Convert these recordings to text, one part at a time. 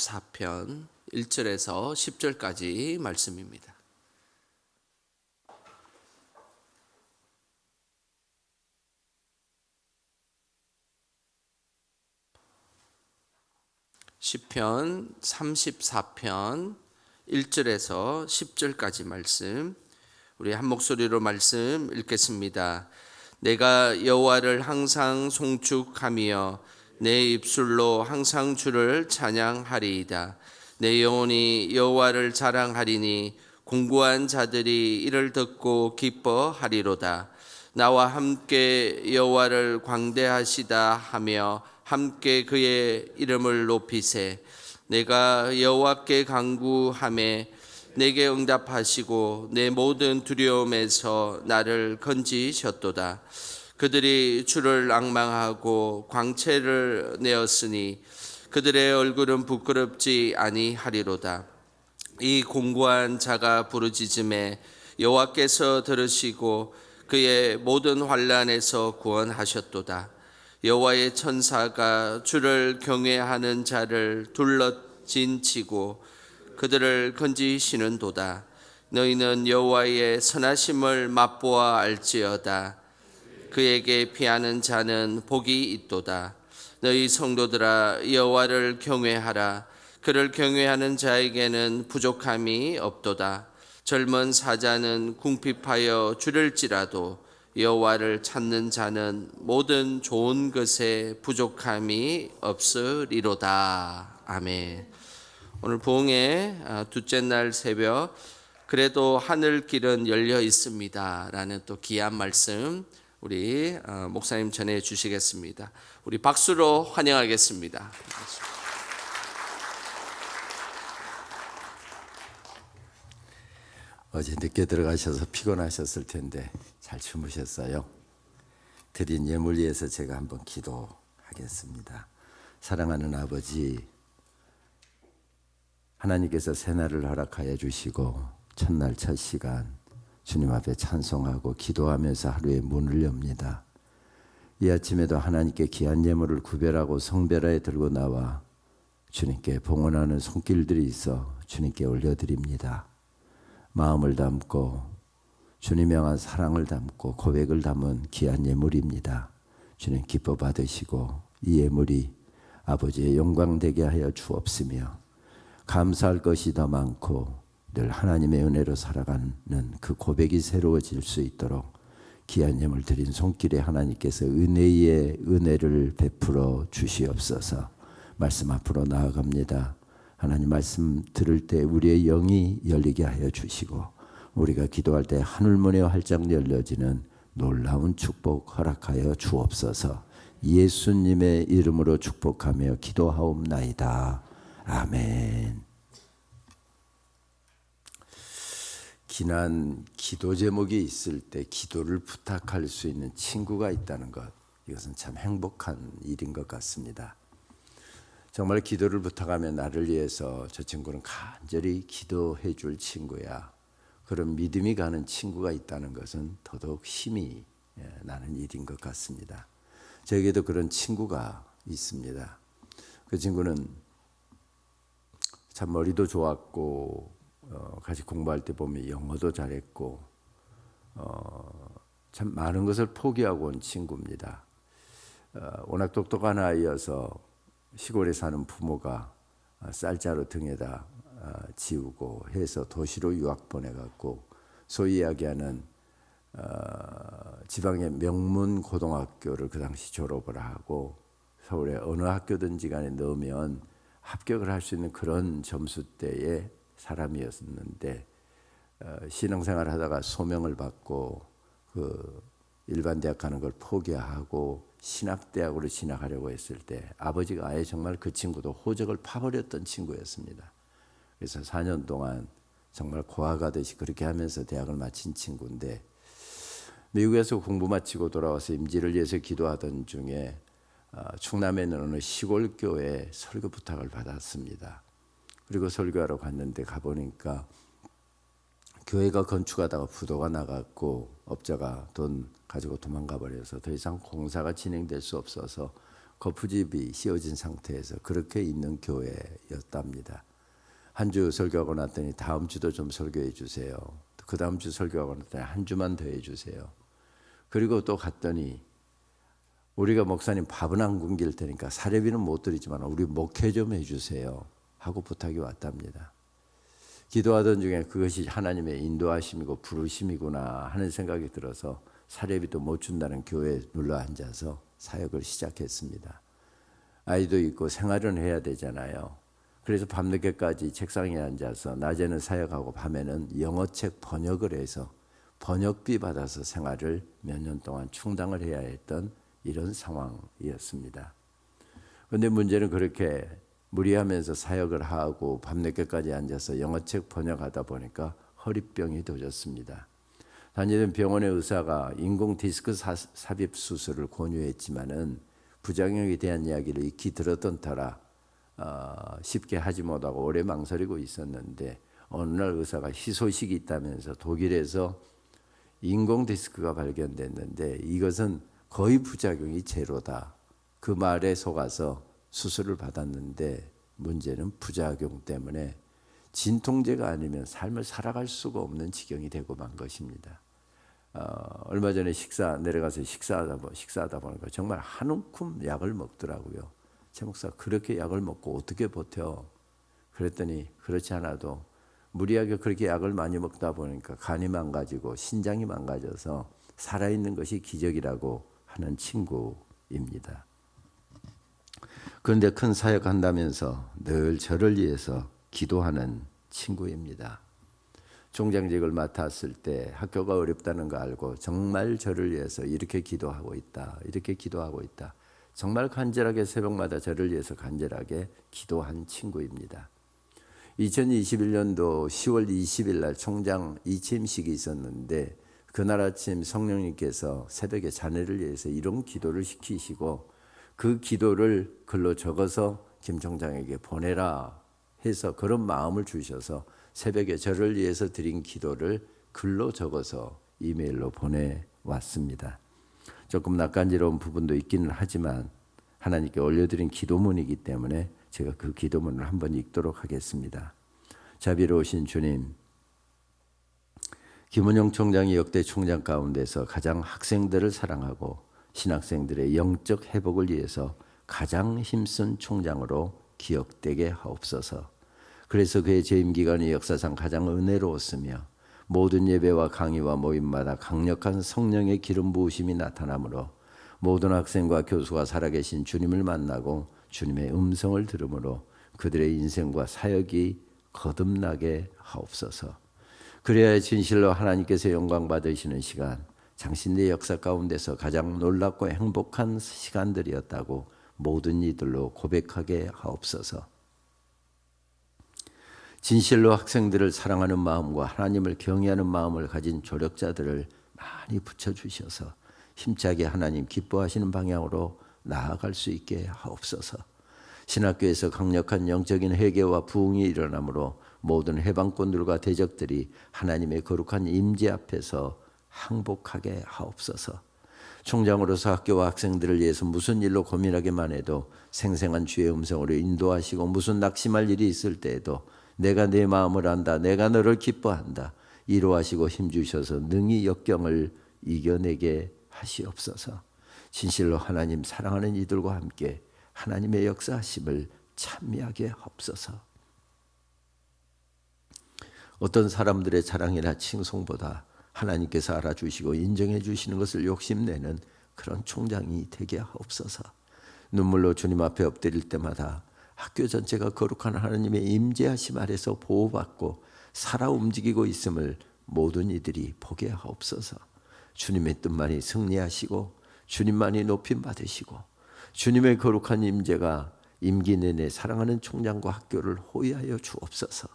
34편 1절에서 10절까지 말씀입니다. 시편 34편 1절에서 10절까지 말씀, 우리 한 목소리로 말씀 읽겠습니다. 내가 여호와를 항상 송축하며 내 입술로 항상 주를 찬양하리이다. 내 영혼이 여호와를 자랑하리니 공고한 자들이 이를 듣고 기뻐하리로다. 나와 함께 여호와를 광대하시다 하며 함께 그의 이름을 높이세. 내가 여호와께 간구하매 내게 응답하시고 내 모든 두려움에서 나를 건지셨도다. 그들이 주를 앙망하고 광채를 내었으니 그들의 얼굴은 부끄럽지 아니하리로다. 이 공고한 자가 부르짖음에 여호와께서 들으시고 그의 모든 환난에서 구원하셨도다. 여호와의 천사가 주를 경외하는 자를 둘러진치고 그들을 건지시는도다. 너희는 여호와의 선하심을 맛보아 알지어다. 그에게 피하는 자는 복이 있도다. 너희 성도들아 여호와를 경외하라. 그를 경외하는 자에게는 부족함이 없도다. 젊은 사자는 궁핍하여 줄일지라도 여호와를 찾는 자는 모든 좋은 것에 부족함이 없으리로다. 아멘. 오늘 부흥의 둘째 날 새벽, 그래도 하늘 길은 열려 있습니다 라는 또 귀한 말씀 우리 목사님 전해 주시겠습니다. 우리 박수로 환영하겠습니다. 어제 늦게 들어가셔서 피곤하셨을 텐데 잘 주무셨어요? 드린 예물 위해서 제가 한번 기도하겠습니다. 사랑하는 아버지, 하나님께서 새날을 허락하여 주시고 첫날 첫 시간 주님 앞에 찬송하고 기도하면서 하루의 문을 엽니다. 이 아침에도 하나님께 귀한 예물을 구별하고 성별하에 들고 나와 주님께 봉헌하는 손길들이 있어 주님께 올려드립니다. 마음을 담고 주님 향한 사랑을 담고 고백을 담은 귀한 예물입니다. 주님 기뻐 받으시고 이 예물이 아버지의 영광 되게 하여 주옵시며 감사할 것이 더 많고 늘 하나님의 은혜로 살아가는 그 고백이 새로워질 수 있도록 귀한 예물 드린 손길에 하나님께서 은혜의 은혜를 베풀어 주시옵소서. 말씀 앞으로 나아갑니다. 하나님 말씀 들을 때 우리의 영이 열리게 하여 주시고 우리가 기도할 때 하늘문이 활짝 열려지는 놀라운 축복 허락하여 주옵소서. 예수님의 이름으로 축복하며 기도하옵나이다. 아멘. 기난 기도 제목이 있을 때 기도를 부탁할 수 있는 친구가 있다는 것, 이것은 참 행복한 일인 것 같습니다. 정말 기도를 부탁하면 나를 위해서 저 친구는 간절히 기도해 줄 친구야, 그런 믿음이 가는 친구가 있다는 것은 더더욱 힘이 나는 일인 것 같습니다. 저에게도 그런 친구가 있습니다. 그 친구는 참 머리도 좋았고 같이 공부할 때 보면 영어도 잘했고 참 많은 것을 포기하고 온 친구입니다. 워낙 똑똑한 아이여서 시골에 사는 부모가 쌀자루 등에다 지우고 해서 도시로 유학 보내갖고 소위 이야기하는 지방의 명문 고등학교를 그 당시 졸업을 하고 서울의 어느 학교든지 간에 넣으면 합격을 할 수 있는 그런 점수대의 사람이었는데 신앙생활을 하다가 소명을 받고 그 일반 대학 가는 걸 포기하고 신학대학으로 진학하려고 했을 때 아버지가 아예 정말 그 친구도 호적을 파버렸던 친구였습니다. 그래서 4년 동안 정말 고아가듯이 그렇게 하면서 대학을 마친 친구인데 미국에서 공부 마치고 돌아와서 임지를 위해서 기도하던 중에 충남에 있는 어느 시골 교회에 설교 부탁을 받았습니다. 그리고 설교하러 갔는데 가보니까 교회가 건축하다가 부도가 나갔고 업자가 돈 가지고 도망가 버려서 더 이상 공사가 진행될 수 없어서 거푸집이 씌워진 상태에서 그렇게 있는 교회였답니다. 한 주 설교하고 났더니 다음 주도 좀 설교해 주세요. 그 다음 주 설교하고 났더니 한 주만 더 해주세요. 그리고 또 갔더니 우리가 목사님 밥은 안 굶길 테니까 사례비는 못 드리지만 우리 목회 좀 해주세요 하고 부탁이 왔답니다. 기도하던 중에 그것이 하나님의 인도하심이고 부르심이구나 하는 생각이 들어서 사례비도 못 준다는 교회에 눌러 앉아서 사역을 시작했습니다. 아이도 있고 생활은 해야 되잖아요. 그래서 밤늦게까지 책상에 앉아서 낮에는 사역하고 밤에는 영어책 번역을 해서 번역비 받아서 생활을 몇 년 동안 충당을 해야 했던 이런 상황이었습니다. 그런데 문제는 그렇게 무리하면서 사역을 하고 밤늦게까지 앉아서 영어책 번역하다 보니까 허리병이 도졌습니다. 다니던 병원의 의사가 인공 디스크 삽입 수술을 권유했지만은 부작용에 대한 이야기를 익히 들었던 터라 쉽게 하지 못하고 오래 망설이고 있었는데 어느 날 의사가 희소식이 있다면서 독일에서 인공 디스크가 발견됐는데 이것은 거의 부작용이 제로다. 그 말에 속아서 수술을 받았는데 문제는 부작용 때문에 진통제가 아니면 삶을 살아갈 수가 없는 지경이 되고 만 것입니다. 얼마 전에 내려가서 식사하다 보니까 정말 한 움큼 약을 먹더라고요. 제 목사 그렇게 약을 먹고 어떻게 버텨? 그랬더니 그렇지 않아도 무리하게 그렇게 약을 많이 먹다 보니까 간이 망가지고 신장이 망가져서 살아있는 것이 기적이라고 하는 친구입니다. 그런데 큰 사역한다면서 늘 저를 위해서 기도하는 친구입니다. 총장직을 맡았을 때 학교가 어렵다는 거 알고 정말 저를 위해서 이렇게 기도하고 있다. 이렇게 기도하고 있다. 정말 간절하게 새벽마다 저를 위해서 간절하게 기도한 친구입니다. 2021년도 10월 20일 날 총장 이침식이 있었는데 그날 아침 성령님께서 새벽에 자네를 위해서 이런 기도를 시키시고 그 기도를 글로 적어서 김 총장에게 보내라 해서 그런 마음을 주셔서 새벽에 저를 위해서 드린 기도를 글로 적어서 이메일로 보내왔습니다. 조금 낯간지러운 부분도 있기는 하지만 하나님께 올려드린 기도문이기 때문에 제가 그 기도문을 한번 읽도록 하겠습니다. 자비로우신 주님, 김은영 총장이 역대 총장 가운데서 가장 학생들을 사랑하고 신학생들의 영적 회복을 위해서 가장 힘쓴 총장으로 기억되게 하옵소서. 그래서 그의 재임 기간이 역사상 가장 은혜로웠으며 모든 예배와 강의와 모임마다 강력한 성령의 기름 부으심이 나타나므로 모든 학생과 교수가 살아계신 주님을 만나고 주님의 음성을 들으므로 그들의 인생과 사역이 거듭나게 하옵소서. 그래야 진실로 하나님께서 영광 받으시는 시간, 당신의 역사 가운데서 가장 놀랍고 행복한 시간들이었다고 모든 이들로 고백하게 하옵소서. 진실로 학생들을 사랑하는 마음과 하나님을 경외하는 마음을 가진 조력자들을 많이 붙여주셔서 힘차게 하나님 기뻐하시는 방향으로 나아갈 수 있게 하옵소서. 신학교에서 강력한 영적인 회개와 부흥이 일어나므로 모든 해방꾼들과 대적들이 하나님의 거룩한 임재 앞에서 항복하게 하옵소서. 총장으로서 학교와 학생들을 위해서 무슨 일로 고민하기만 해도 생생한 주의 음성으로 인도하시고 무슨 낙심할 일이 있을 때에도 내가 내 마음을 안다. 내가 너를 기뻐한다. 이로하시고 힘주셔서 능히 역경을 이겨내게 하시옵소서. 진실로 하나님 사랑하는 이들과 함께 하나님의 역사하심을 찬미하게 하옵소서. 어떤 사람들의 자랑이나 칭송보다 하나님께서 알아주시고 인정해 주시는 것을 욕심내는 그런 총장이 되게 하옵소서. 눈물로 주님 앞에 엎드릴 때마다 학교 전체가 거룩한 하나님의 임재하심 아래서 보호받고 살아 움직이고 있음을 모든 이들이 보게 하옵소서. 주님의 뜻만이 승리하시고 주님만이 높임 받으시고 주님의 거룩한 임재가 임기 내내 사랑하는 총장과 학교를 호위하여 주옵소서.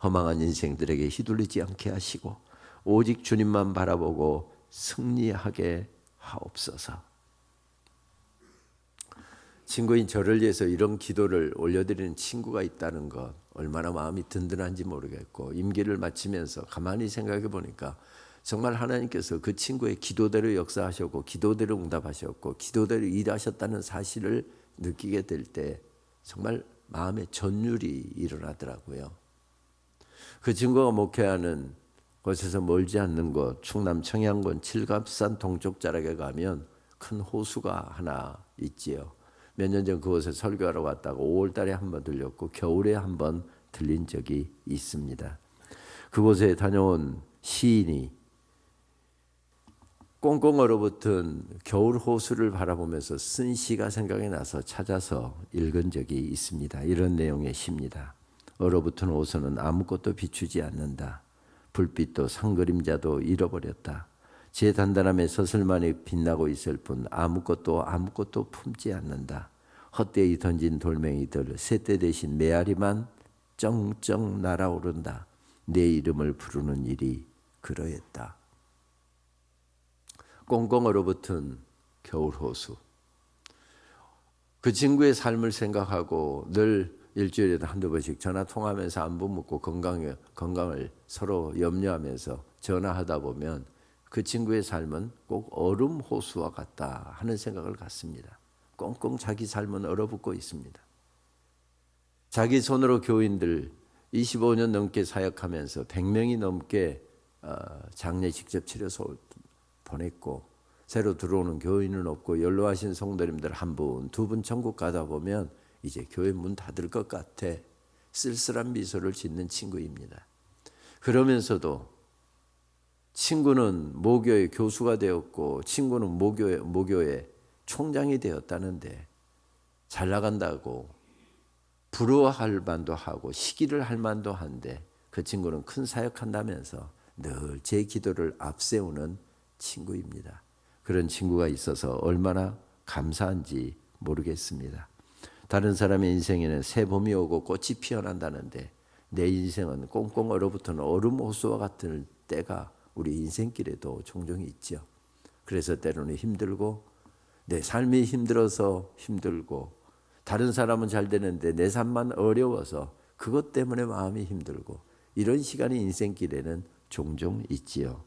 허망한 인생들에게 휘둘리지 않게 하시고 오직 주님만 바라보고 승리하게 하옵소서. 친구인 저를 위해서 이런 기도를 올려드리는 친구가 있다는 것 얼마나 마음이 든든한지 모르겠고 임기를 마치면서 가만히 생각해 보니까 정말 하나님께서 그 친구의 기도대로 역사하셨고 기도대로 응답하셨고 기도대로 일하셨다는 사실을 느끼게 될 때 정말 마음의 전율이 일어나더라고요. 그 증거가 목회하는 곳에서 멀지 않는 곳, 충남 청양군 칠갑산 동쪽 자락에 가면 큰 호수가 하나 있지요. 몇 년 전 그곳에 설교하러 갔다가 5월 달에 한 번 들렸고 겨울에 한 번 들린 적이 있습니다. 그곳에 다녀온 시인이 꽁꽁 얼어붙은 겨울 호수를 바라보면서 쓴 시가 생각이 나서 찾아서 읽은 적이 있습니다. 이런 내용의 시입니다. 얼어붙은 호수는 아무것도 비추지 않는다. 불빛도 상그림자도 잃어버렸다. 제 단단함에 서슬만이 빛나고 있을 뿐 아무것도 품지 않는다. 헛되이 던진 돌멩이들 새떼 대신 메아리만 쩡쩡 날아오른다. 내 이름을 부르는 일이 그러했다. 꽁꽁 얼어붙은 겨울 호수. 그 친구의 삶을 생각하고 늘 일주일에도 한두 번씩 전화 통화하면서 안부 묻고 건강을 서로 염려하면서 전화하다 보면 그 친구의 삶은 꼭 얼음 호수와 같다 하는 생각을 갖습니다. 꽁꽁 자기 삶은 얼어붙고 있습니다. 자기 손으로 교인들 25년 넘게 사역하면서 100명이 넘게 장례 직접 치러서 보냈고 새로 들어오는 교인은 없고 연로하신 성도님들 한 분, 두 분 천국 가다 보면 이제 교회 문 닫을 것 같아 쓸쓸한 미소를 짓는 친구입니다. 그러면서도 친구는 모교의 교수가 되었고 친구는 모교의 총장이 되었다는데 잘 나간다고 부러워할 만도 하고 시기를 할 만도 한데 그 친구는 큰 사역한다면서 늘 제 기도를 앞세우는 친구입니다. 그런 친구가 있어서 얼마나 감사한지 모르겠습니다. 다른 사람의 인생에는 새 봄이 오고 꽃이 피어난다는데 내 인생은 꽁꽁 얼어붙은 얼음 호수와 같은 때가 우리 인생길에도 종종 있죠. 그래서 때로는 힘들고 내 삶이 힘들어서 힘들고 다른 사람은 잘 되는데 내 삶만 어려워서 그것 때문에 마음이 힘들고 이런 시간이 인생길에는 종종 있지요.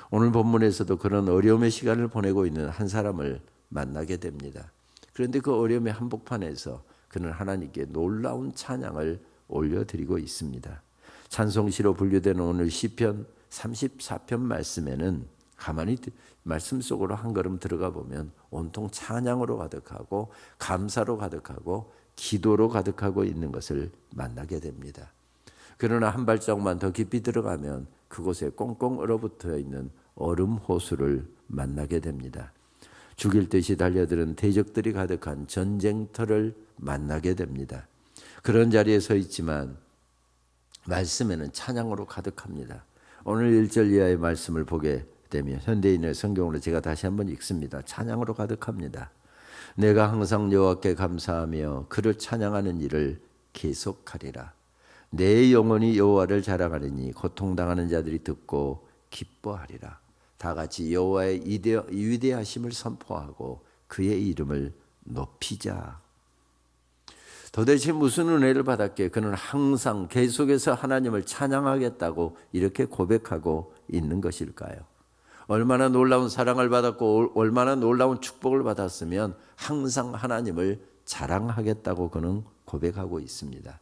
오늘 본문에서도 그런 어려움의 시간을 보내고 있는 한 사람을 만나게 됩니다. 그런데 그 어려움의 한복판에서 그는 하나님께 놀라운 찬양을 올려드리고 있습니다. 찬송시로 분류되는 오늘 시편 34편 말씀에는 가만히 말씀 속으로 한 걸음 들어가 보면 온통 찬양으로 가득하고 감사로 가득하고 기도로 가득하고 있는 것을 만나게 됩니다. 그러나 한 발자국만 더 깊이 들어가면 그곳에 꽁꽁 얼어붙어 있는 얼음 호수를 만나게 됩니다. 죽일 듯이 달려드는 대적들이 가득한 전쟁터를 만나게 됩니다. 그런 자리에 서 있지만 말씀에는 찬양으로 가득합니다. 오늘 1절 이하의 말씀을 보게 되면 현대인의 성경으로 제가 다시 한번 읽습니다. 찬양으로 가득합니다. 내가 항상 여호와께 감사하며 그를 찬양하는 일을 계속하리라. 내 영혼이 여호와를 자랑하리니 고통당하는 자들이 듣고 기뻐하리라. 다 같이 여호와의 위대하심을 선포하고 그의 이름을 높이자. 도대체 무슨 은혜를 받았기에 그는 항상 계속해서 하나님을 찬양하겠다고 이렇게 고백하고 있는 것일까요? 얼마나 놀라운 사랑을 받았고 얼마나 놀라운 축복을 받았으면 항상 하나님을 자랑하겠다고 그는 고백하고 있습니다.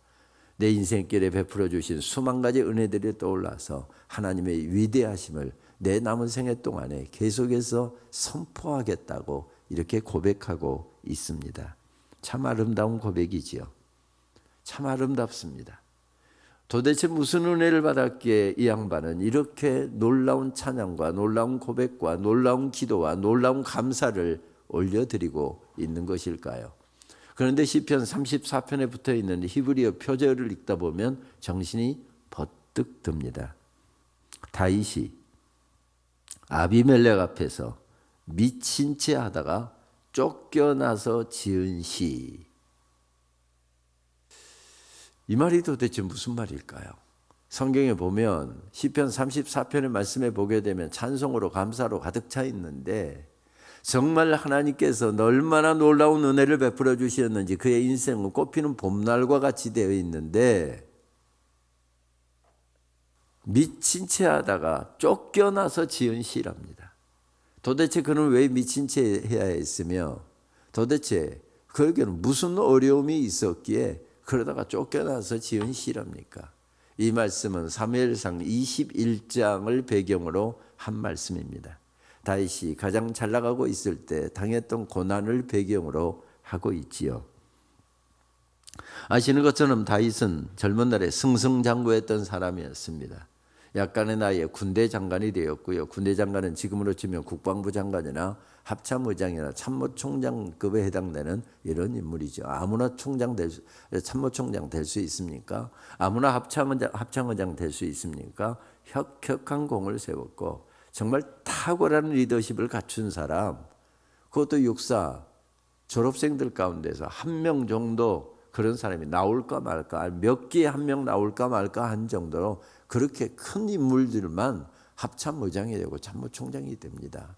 내 인생길에 베풀어 주신 수만 가지 은혜들이 떠올라서 하나님의 위대하심을 내 남은 생애 동안에 계속해서 선포하겠다고 이렇게 고백하고 있습니다. 참 아름다운 고백이지요. 참 아름답습니다. 도대체 무슨 은혜를 받았기에 이 양반은 이렇게 놀라운 찬양과 놀라운 고백과 놀라운 기도와 놀라운 감사를 올려드리고 있는 것일까요? 그런데 시편 34편에 붙어있는 히브리어 표절을 읽다 보면 정신이 버뜩 듭니다. 다윗이 아비멜렉 앞에서 미친 채 하다가 쫓겨나서 지은 시. 이 말이 도대체 무슨 말일까요? 성경에 보면 시편 34편의 말씀에 보게 되면 찬송으로 감사로 가득 차 있는데 정말 하나님께서 얼마나 놀라운 은혜를 베풀어 주셨는지 그의 인생은 꽃피는 봄날과 같이 되어 있는데 미친 채 하다가 쫓겨나서 지은 시랍니다. 도대체 그는 왜 미친 채 해야 했으며 도대체 그러기에는 무슨 어려움이 있었기에 그러다가 쫓겨나서 지은 시랍니까? 이 말씀은 사무엘상 21장을 배경으로 한 말씀입니다. 다윗이 가장 잘 나가고 있을 때 당했던 고난을 배경으로 하고 있지요. 아시는 것처럼 다윗은 젊은 날에 승승장구했던 사람이었습니다. 약간의 나이에 군대 장관이 되었고요. 군대 장관은 지금으로 치면 국방부 장관이나 합참의장이나 참모총장급에 해당되는 이런 인물이죠. 아무나 참모총장 될 수 있습니까? 아무나 합참의장 될 수 있습니까? 혁혁한 공을 세웠고 정말 탁월한 리더십을 갖춘 사람, 그것도 육사 졸업생들 가운데서 한 명 정도 그런 사람이 나올까 말까, 몇 개에 한 명 나올까 말까 한 정도로 그렇게 큰 인물들만 합참의장이 되고 참모총장이 됩니다.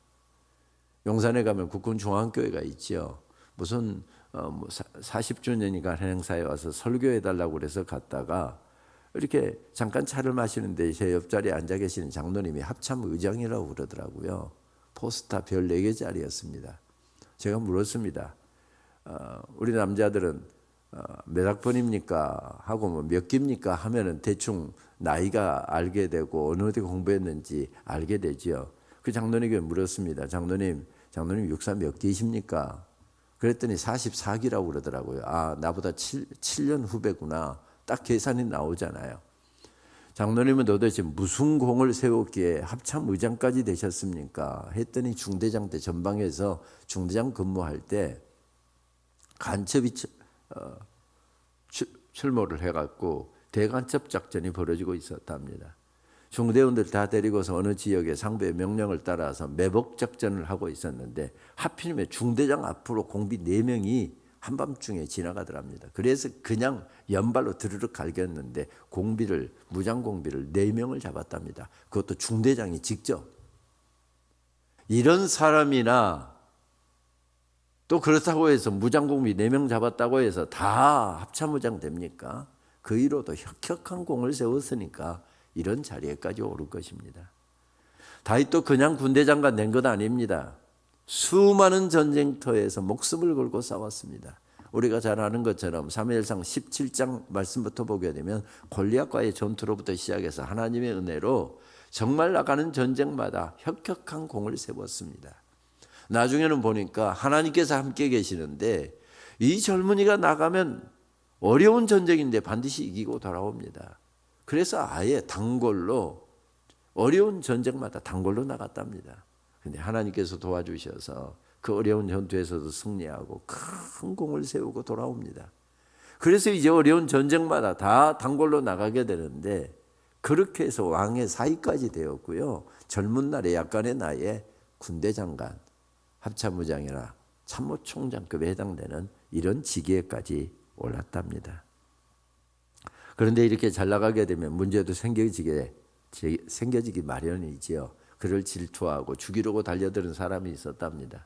용산에 가면 국군중앙교회가 있죠. 무슨 40주년인가 행사에 와서 설교해달라고 그래서 갔다가 이렇게 잠깐 차를 마시는데 제 옆자리에 앉아 계시는 장로님이 합참의장이라고 그러더라고요. 포스타 별 4개짜리였습니다. 제가 물었습니다. 우리 남자들은 몇 학번입니까? 하고 뭐 몇 기입니까? 하면은 대충 나이가 알게 되고 어느 어디 공부했는지 알게 되지요. 그 장로님에게 물었습니다. 장로님 육사 몇 기이십니까? 그랬더니 44기라고 그러더라고요. 아, 나보다 7년 후배구나. 딱 계산이 나오잖아요. 장로님은 도대체 무슨 공을 세웠기에 합참의장까지 되셨습니까? 했더니 중대장 때 전방에서 중대장 근무할 때 간첩이 출몰을 해갖고 대간첩 작전이 벌어지고 있었답니다. 중대원들 다 데리고서 어느 지역에 상부의 명령을 따라서 매복 작전을 하고 있었는데 하필이면 중대장 앞으로 공비 4명이 한밤중에 지나가더랍니다. 그래서 그냥 연발로 드르륵 갈겼는데 무장 공비를 4명을 잡았답니다. 그것도 중대장이 직접. 이런 사람이나 또 그렇다고 해서 무장 공비 4명 잡았다고 해서 다 합참의장 됩니까? 그 이로도 혁혁한 공을 세웠으니까 이런 자리에까지 오를 것입니다. 다윗도 그냥 군대 장관 된 것 아닙니다. 수많은 전쟁터에서 목숨을 걸고 싸웠습니다. 우리가 잘 아는 것처럼 사무엘상 17장 말씀부터 보게 되면 골리앗과의 전투로부터 시작해서 하나님의 은혜로 정말 나가는 전쟁마다 혁혁한 공을 세웠습니다. 나중에는 보니까 하나님께서 함께 계시는데 이 젊은이가 나가면 어려운 전쟁인데 반드시 이기고 돌아옵니다. 그래서 아예 단골로 어려운 전쟁마다 단골로 나갔답니다. 근데 하나님께서 도와주셔서 그 어려운 전투에서도 승리하고 큰 공을 세우고 돌아옵니다. 그래서 이제 어려운 전쟁마다 다 단골로 나가게 되는데 그렇게 해서 왕의 사위까지 되었고요. 젊은 날에 약간의 나이에 군대 장관, 합참의장이나 참모총장급에 해당되는 이런 직위에까지 올랐답니다. 그런데 이렇게 잘 나가게 되면 문제도 생겨지기 마련이지요. 그를 질투하고 죽이려고 달려드는 사람이 있었답니다.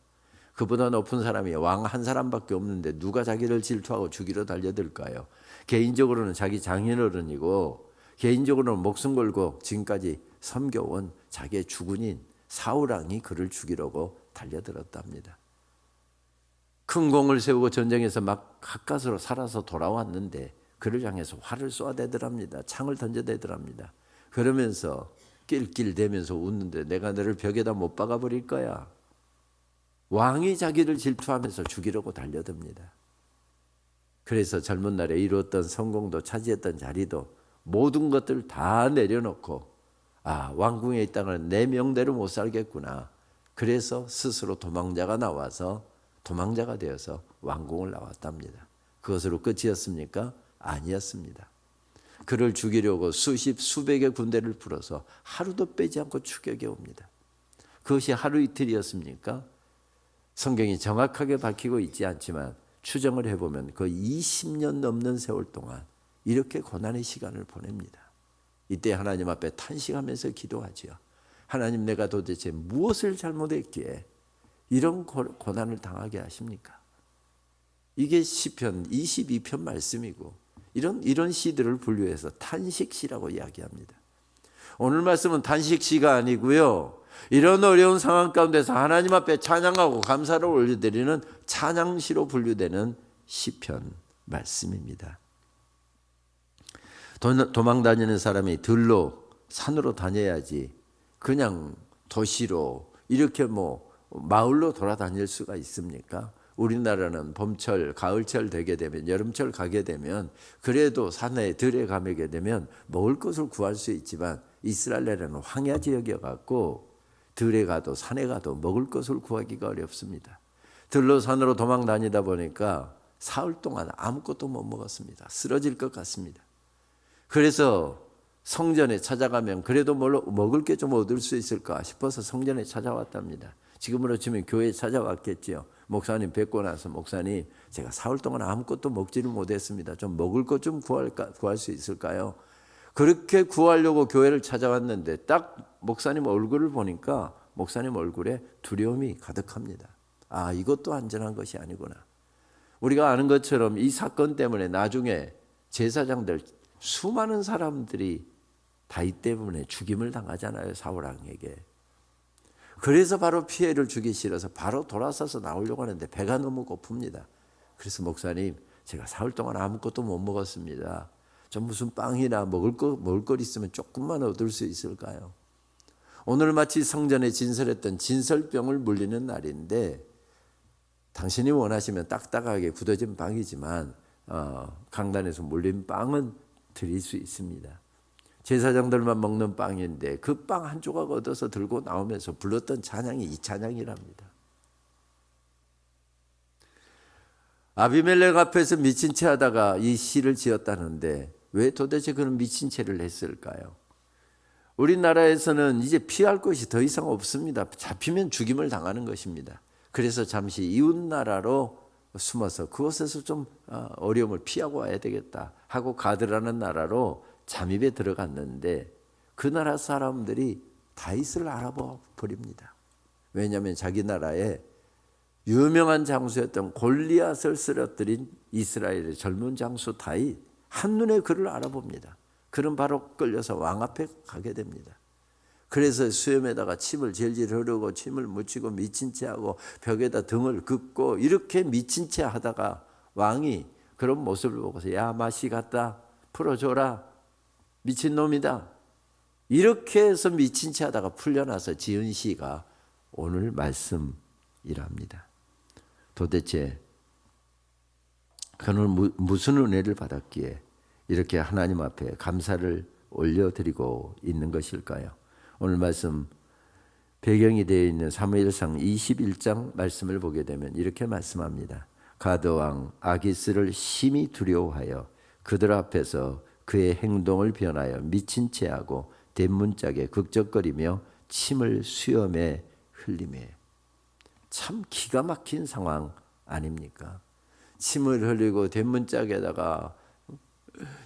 그보다 높은 사람이 왕 한 사람밖에 없는데 누가 자기를 질투하고 죽이러 달려들까요? 개인적으로는 자기 장인어른이고 개인적으로는 목숨 걸고 지금까지 섬겨온 자기의 주군인 사울왕이 그를 죽이려고 달려들었답니다. 큰 공을 세우고 전쟁에서 막 가까스로 살아서 돌아왔는데 그를 향해서 활을 쏘아대더랍니다. 창을 던져대더랍니다. 그러면서 낄낄대면서 웃는데 내가 너를 벽에다 못 박아버릴 거야. 왕이 자기를 질투하면서 죽이려고 달려듭니다. 그래서 젊은 날에 이루었던 성공도 차지했던 자리도 모든 것들 다 내려놓고 왕궁에 있다가는 내 명대로 못 살겠구나. 그래서 스스로 도망자가 되어서 왕궁을 나왔답니다. 그것으로 끝이었습니까? 아니었습니다. 그를 죽이려고 수백의 군대를 풀어서 하루도 빼지 않고 추격해 옵니다. 그것이 하루 이틀이었습니까? 성경이 정확하게 밝히고 있지 않지만 추정을 해보면 그 20년 넘는 세월 동안 이렇게 고난의 시간을 보냅니다. 이때 하나님 앞에 탄식하면서 기도하지요. 하나님, 내가 도대체 무엇을 잘못했기에 이런 고난을 당하게 하십니까? 이게 시편 22편 말씀이고 이런 시들을 분류해서 탄식시라고 이야기합니다. 오늘 말씀은 탄식시가 아니고요. 이런 어려운 상황 가운데서 하나님 앞에 찬양하고 감사를 올려드리는 찬양시로 분류되는 시편 말씀입니다. 도망 다니는 사람이 들로 산으로 다녀야지 그냥 도시로 이렇게 마을로 돌아다닐 수가 있습니까? 우리나라는 봄철, 가을철 되게 되면, 여름철 가게 되면 그래도 산에 들에 가게 되면 먹을 것을 구할 수 있지만 이스라엘에는 황야 지역이어갖고 들에 가도 산에 가도 먹을 것을 구하기가 어렵습니다. 들로 산으로 도망 다니다 보니까 사흘 동안 아무것도 못 먹었습니다. 쓰러질 것 같습니다. 그래서 성전에 찾아가면 그래도 먹을 게 좀 얻을 수 있을까 싶어서 성전에 찾아왔답니다. 지금으로 치면 교회에 찾아왔겠지요. 목사님 뵙고 나서 목사님 제가 사흘 동안 아무것도 먹지를 못했습니다. 좀 먹을 것 좀 구할 수 있을까요? 그렇게 구하려고 교회를 찾아왔는데 딱 목사님 얼굴을 보니까 목사님 얼굴에 두려움이 가득합니다. 아, 이것도 안전한 것이 아니구나. 우리가 아는 것처럼 이 사건 때문에 나중에 제사장들 수많은 사람들이 다윗 때문에 죽임을 당하잖아요. 사울왕에게. 그래서 바로 피해를 주기 싫어서 바로 돌아서서 나오려고 하는데 배가 너무 고픕니다. 그래서 목사님 제가 사흘 동안 아무것도 못 먹었습니다. 좀 무슨 빵이나 먹을 것 있으면 조금만 얻을 수 있을까요? 오늘 마치 성전에 진설했던 진설병을 물리는 날인데 당신이 원하시면 딱딱하게 굳어진 빵이지만 강단에서 물린 빵은 드릴 수 있습니다. 제사장들만 먹는 빵인데 그 빵 한 조각 얻어서 들고 나오면서 불렀던 찬양이 이 찬양이랍니다. 아비멜렉 앞에서 미친 채 하다가 이 시를 지었다는데 왜 도대체 그런 미친 채를 했을까요? 우리나라에서는 이제 피할 것이 더 이상 없습니다. 잡히면 죽임을 당하는 것입니다. 그래서 잠시 이웃나라로 숨어서 그곳에서 좀 어려움을 피하고 와야 되겠다 하고 가드라는 나라로 잠입에 들어갔는데 그 나라 사람들이 다윗을 알아봐 버립니다. 왜냐하면 자기 나라에 유명한 장수였던 골리앗을 쓰러뜨린 이스라엘의 젊은 장수 다윗 한눈에 그를 알아봅니다. 그는 바로 끌려서 왕 앞에 가게 됩니다. 그래서 수염에다가 침을 질질 흐르고 침을 묻히고 미친 채 하고 벽에다 등을 긋고 이렇게 미친 채 하다가 왕이 그런 모습을 보고서 야 마시 갖다 풀어줘라 미친놈이다 이렇게 해서 미친 채 하다가 풀려나서 지은 시가 오늘 말씀이랍니다. 도대체 그는 무슨 은혜를 받았기에 이렇게 하나님 앞에 감사를 올려드리고 있는 것일까요? 오늘 말씀 배경이 되어 있는 사무엘상 21장 말씀을 보게 되면 이렇게 말씀합니다. 가드 왕 아기스를 심히 두려워하여 그들 앞에서 그의 행동을 변하여 미친 채 하고 대문짝에 극적거리며 침을 수염에 흘리매. 참 기가 막힌 상황 아닙니까? 침을 흘리고 대문짝에다가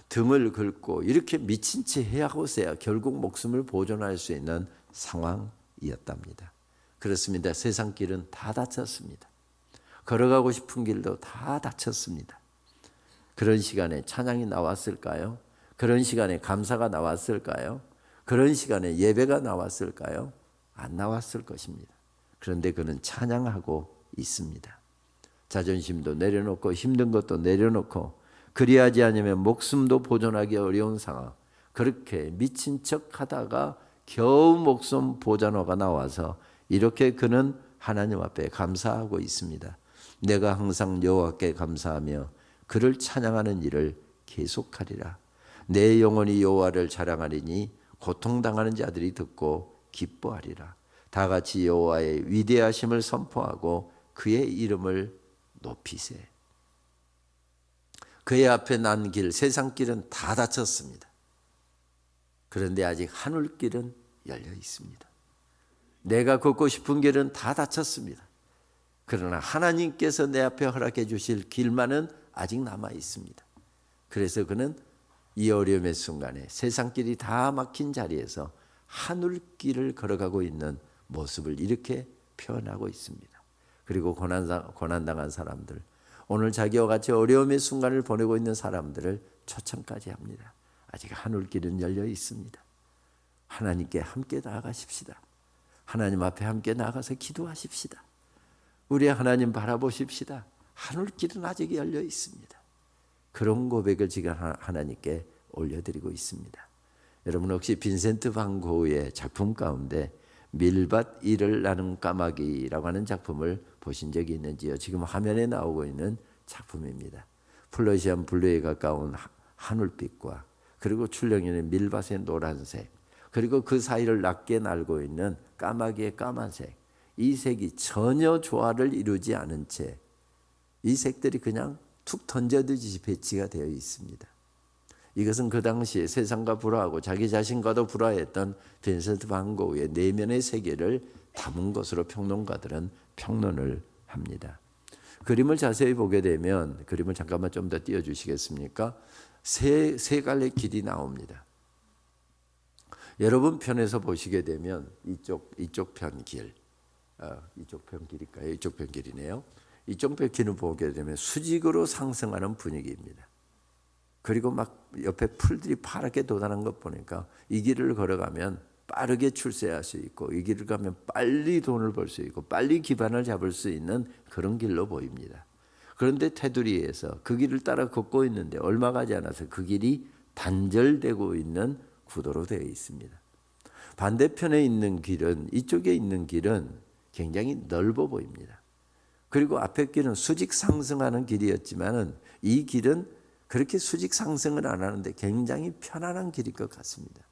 등을 긁고 이렇게 미친 채 해하고서야 결국 목숨을 보존할 수 있는 상황이었답니다. 그렇습니다. 세상 길은 다 닫혔습니다. 걸어가고 싶은 길도 다 닫혔습니다. 그런 시간에 찬양이 나왔을까요? 그런 시간에 감사가 나왔을까요? 그런 시간에 예배가 나왔을까요? 안 나왔을 것입니다. 그런데 그는 찬양하고 있습니다. 자존심도 내려놓고 힘든 것도 내려놓고 그리하지 않으면 목숨도 보존하기 어려운 상황, 그렇게 미친 척 하다가 겨우 목숨 보존호가 나와서 이렇게 그는 하나님 앞에 감사하고 있습니다. 내가 항상 여호와께 감사하며 그를 찬양하는 일을 계속하리라. 내 영혼이 여호와를 자랑하리니 고통당하는 자들이 듣고 기뻐하리라. 다 같이 여호와의 위대하심을 선포하고 그의 이름을 높이세. 그의 앞에 난 길, 세상 길은 다 닫혔습니다. 그런데 아직 하늘길은 열려 있습니다. 내가 걷고 싶은 길은 다 닫혔습니다. 그러나 하나님께서 내 앞에 허락해 주실 길만은 아직 남아 있습니다. 그래서 그는 이 어려움의 순간에 세상 길이 다 막힌 자리에서 하늘길을 걸어가고 있는 모습을 이렇게 표현하고 있습니다. 그리고 고난당한 사람들, 오늘 자기와 같이 어려움의 순간을 보내고 있는 사람들을 초청까지 합니다. 아직 하늘길은 열려 있습니다. 하나님께 함께 나아가십시다. 하나님 앞에 함께 나가서 기도하십시다. 우리 하나님 바라보십시다. 하늘길은 아직 열려 있습니다. 그런 고백을 지금 하나님께 올려드리고 있습니다. 여러분 혹시 빈센트 반 고흐의 작품 가운데 밀밭 일을 나는 까마귀라고 하는 작품을 보신 적이 있는지요? 지금 화면에 나오고 있는 작품입니다. 플러시안 블루에 가까운 하늘빛과 그리고 출렁이는 밀밭의 노란색, 그리고 그 사이를 낮게 날고 있는 까마귀의 까만색, 이 색이 전혀 조화를 이루지 않은 채 이 색들이 그냥 툭 던져지듯이 배치가 되어 있습니다. 이것은 그 당시에 세상과 불화하고 자기 자신과도 불화했던 빈센트 반 고흐의 내면의 세계를 담은 것으로 평론가들은 평론을 합니다. 그림을 자세히 보게 되면, 그림을 잠깐만 좀 더 띄워주시겠습니까? 세 갈래 길이 나옵니다. 여러분 편에서 보시게 되면 이쪽 편 길, 이쪽 편 길일까요? 이쪽 편 길이네요. 이쪽 편 길을 보게 되면 수직으로 상승하는 분위기입니다. 그리고 막 옆에 풀들이 파랗게 돋아난 것 보니까 이 길을 걸어가면 빠르게 출세할 수 있고, 이 길을 가면 빨리 돈을 벌 수 있고 빨리 기반을 잡을 수 있는 그런 길로 보입니다. 그런데 테두리에서 그 길을 따라 걷고 있는데 얼마 가지 않아서 그 길이 단절되고 있는 구도로 되어 있습니다. 반대편에 있는 길은, 이쪽에 있는 길은 굉장히 넓어 보입니다. 그리고 앞에 길은 수직 상승하는 길이었지만은 이 길은 그렇게 수직 상승을 안 하는데 굉장히 편안한 길일 것 같습니다.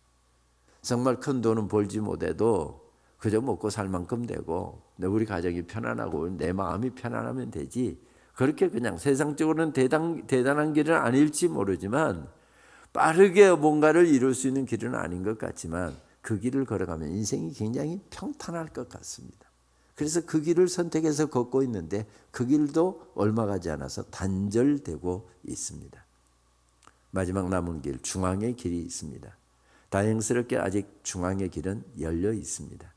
정말 큰 돈은 벌지 못해도 그저 먹고 살 만큼 되고 우리 가정이 편안하고 내 마음이 편안하면 되지, 그렇게 그냥 세상적으로는 대단한 길은 아닐지 모르지만 빠르게 뭔가를 이룰 수 있는 길은 아닌 것 같지만 그 길을 걸어가면 인생이 굉장히 평탄할 것 같습니다. 그래서 그 길을 선택해서 걷고 있는데 그 길도 얼마 가지 않아서 단절되고 있습니다. 마지막 남은 길, 중앙의 길이 있습니다. 다행스럽게 아직 중앙의 길은 열려 있습니다.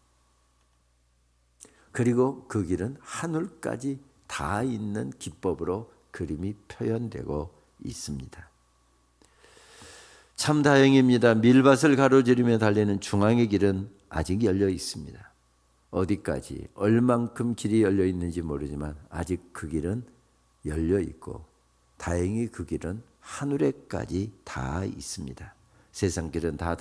그리고 그 길은 하늘까지 다 있는 기법으로 그림이 표현되고 있습니다. 참 다행입니다. 밀밭을 가로지르며 달리는 중앙의 길은 아직 열려 있습니다. 어디까지, 얼만큼 길이 열려 있는지 모르지만 아직 그 길은 열려 있고, 다행히 그 길은 하늘에까지 다 있습니다. 세상 길은 다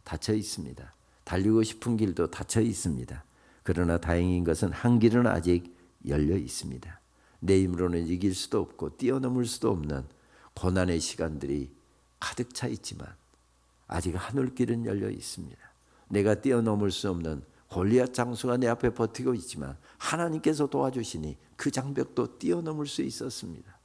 닫혀 있습니다. 달리고 싶은 길도 닫혀 있습니다. 그러나 다행인 것은 한 길은 아직 열려 있습니다. 내 힘으로는 이길 수도 없고 뛰어넘을 수도 없는 고난의 시간들이 가득 차 있지만 아직 하늘길은 열려 있습니다. 내가 뛰어넘을 수 없는 골리앗 장수가 내 앞에 버티고 있지만 하나님께서 도와주시니 그 장벽도 뛰어넘을 수 있었습니다.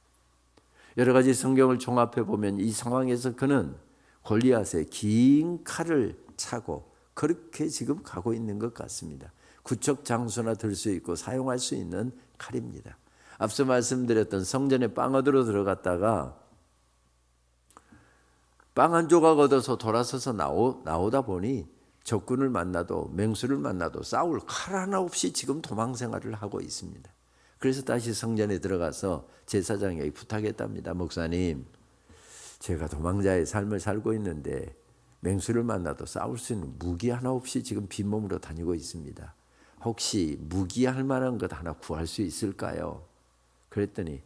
여러 가지 성경을 종합해 보면 이 상황에서 그는 골리앗의 긴 칼을 차고 그렇게 지금 가고 있는 것 같습니다. 구척 장수나 들 수 있고 사용할 수 있는 칼입니다. 앞서 말씀드렸던 성전에 빵 얻으러 들어갔다가 빵 한 조각 얻어서 돌아서서 나오다 보니 적군을 만나도 맹수를 만나도 싸울 칼 하나 없이 지금 도망 생활을 하고 있습니다. 그래서 다시 성전에 들어가서 제사장에게 부탁했답니다. 목사님, 제가 도망자의 삶을 살고 있는데 맹수를 만나도 싸울 수 있는 무기 하나 없이 지금 빈몸으로 다니고 있습니다. 혹시 무기할 만한 것 하나 구할 수 있을까요? 그랬더니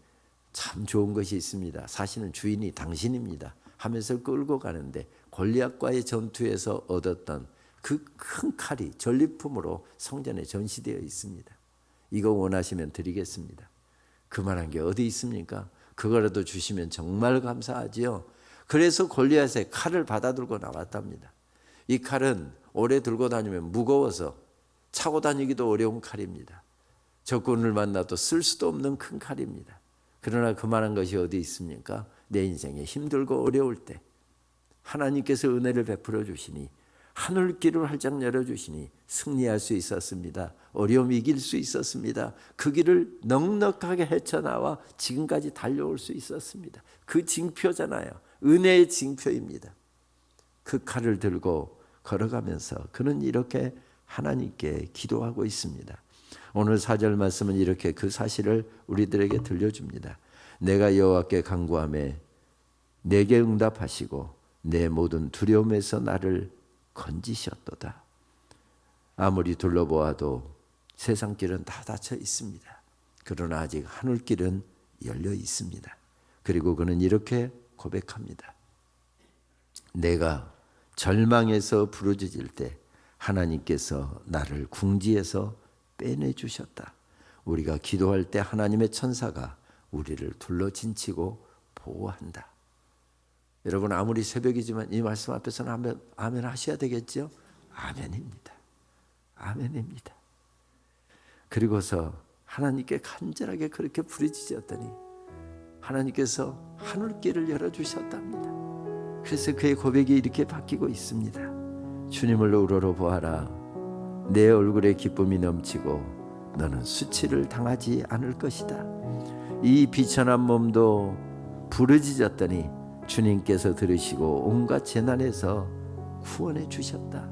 참 좋은 것이 있습니다. 사실은 주인이 당신입니다 하면서 끌고 가는데 골리앗과의 전투에서 얻었던 그 큰 칼이 전리품으로 성전에 전시되어 있습니다. 이거 원하시면 드리겠습니다. 그만한 게 어디 있습니까? 그거라도 주시면 정말 감사하지요. 그래서 골리앗의 칼을 받아 들고 나왔답니다. 이 칼은 오래 들고 다니면 무거워서 차고 다니기도 어려운 칼입니다. 적군을 만나도 쓸 수도 없는 큰 칼입니다. 그러나 그만한 것이 어디 있습니까? 내 인생에 힘들고 어려울 때 하나님께서 은혜를 베풀어 주시니 하늘길을 활짝 열어주시니 승리할 수 있었습니다. 어려움 이길 수 있었습니다. 그 길을 넉넉하게 헤쳐나와 지금까지 달려올 수 있었습니다. 그 징표잖아요. 은혜의 징표입니다. 그 칼을 들고 걸어가면서 그는 이렇게 하나님께 기도하고 있습니다. 오늘 4절 말씀은 이렇게 그 사실을 우리들에게 들려줍니다. 내가 여호와께 간구하매 내게 응답하시고 내 모든 두려움에서 나를 건지셨도다. 아무리 둘러보아도 세상 길은 다 닫혀 있습니다. 그러나 아직 하늘길은 열려 있습니다. 그리고 그는 이렇게 고백합니다. 내가 절망에서 부르짖을 때 하나님께서 나를 궁지에서 빼내주셨다. 우리가 기도할 때 하나님의 천사가 우리를 둘러진치고 보호한다. 여러분, 아무리 새벽이지만 이 말씀 앞에서는 아멘 하셔야 되겠죠? 아멘입니다. 아멘입니다. 그리고서 하나님께 간절하게 그렇게 부르짖었더니 하나님께서 하늘길을 열어주셨답니다. 그래서 그의 고백이 이렇게 바뀌고 있습니다. 주님을 우러러보아라. 내 얼굴에 기쁨이 넘치고 너는 수치를 당하지 않을 것이다. 이 비천한 몸도 부르짖었더니 주님께서 들으시고 온갖 재난에서 구원해 주셨다.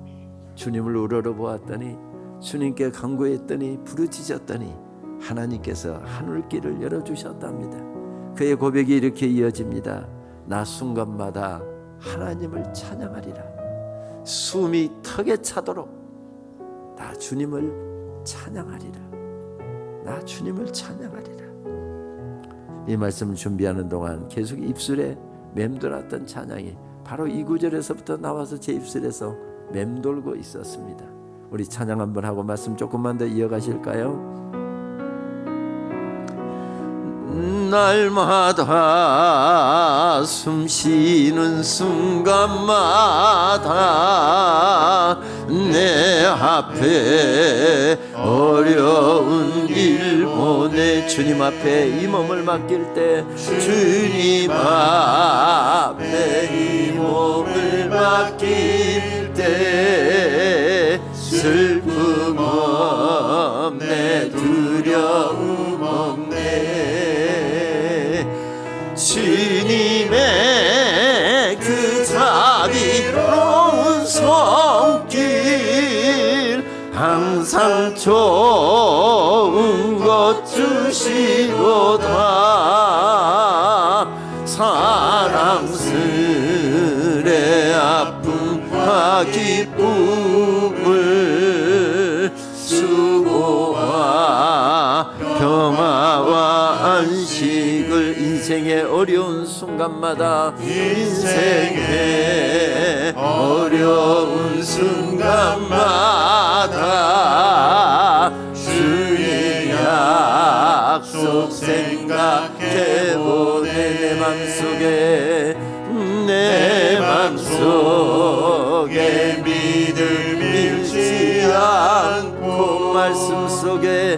주님을 우러러보았더니 주님께 간구했더니 부르짖었더니 하나님께서 하늘길을 열어주셨답니다. 그의 고백이 이렇게 이어집니다. 나 순간마다 하나님을 찬양하리라. 숨이 턱에 차도록 나 주님을 찬양하리라. 나 주님을 찬양하리라. 이 말씀을 준비하는 동안 계속 입술에 맴돌았던 찬양이 바로 이 구절에서부터 나와서 제 입술에서 맴돌고 있었습니다. 우리 찬양 한번 하고 말씀 조금만 더 이어가실까요? 날마다 숨 쉬는 순간마다 내 앞에 어려운 일 보내 주님 앞에 이 몸을 맡길 때 주님 앞에 이 몸을 맡길 때 슬픔 없네 두려움 없네 주님의 그 자비로운 손길 항상 좋은 것 주시고다 사랑스레 아픔과 기쁨을 수고와 평화와 안식을 인생의 어려운 순간마다 인생의 어려운 순간마다 주의 약속 생각해보네 내 맘속에 믿음 잃지 않고 말씀 속에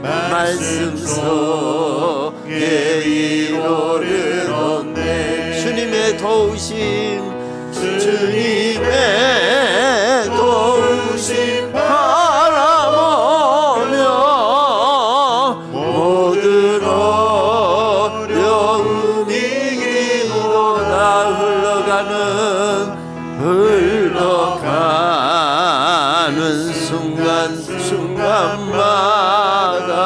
이루르렀네 주님의 도우심 바라보며 모든 어려움이 이리로다 흘러가는 순간마다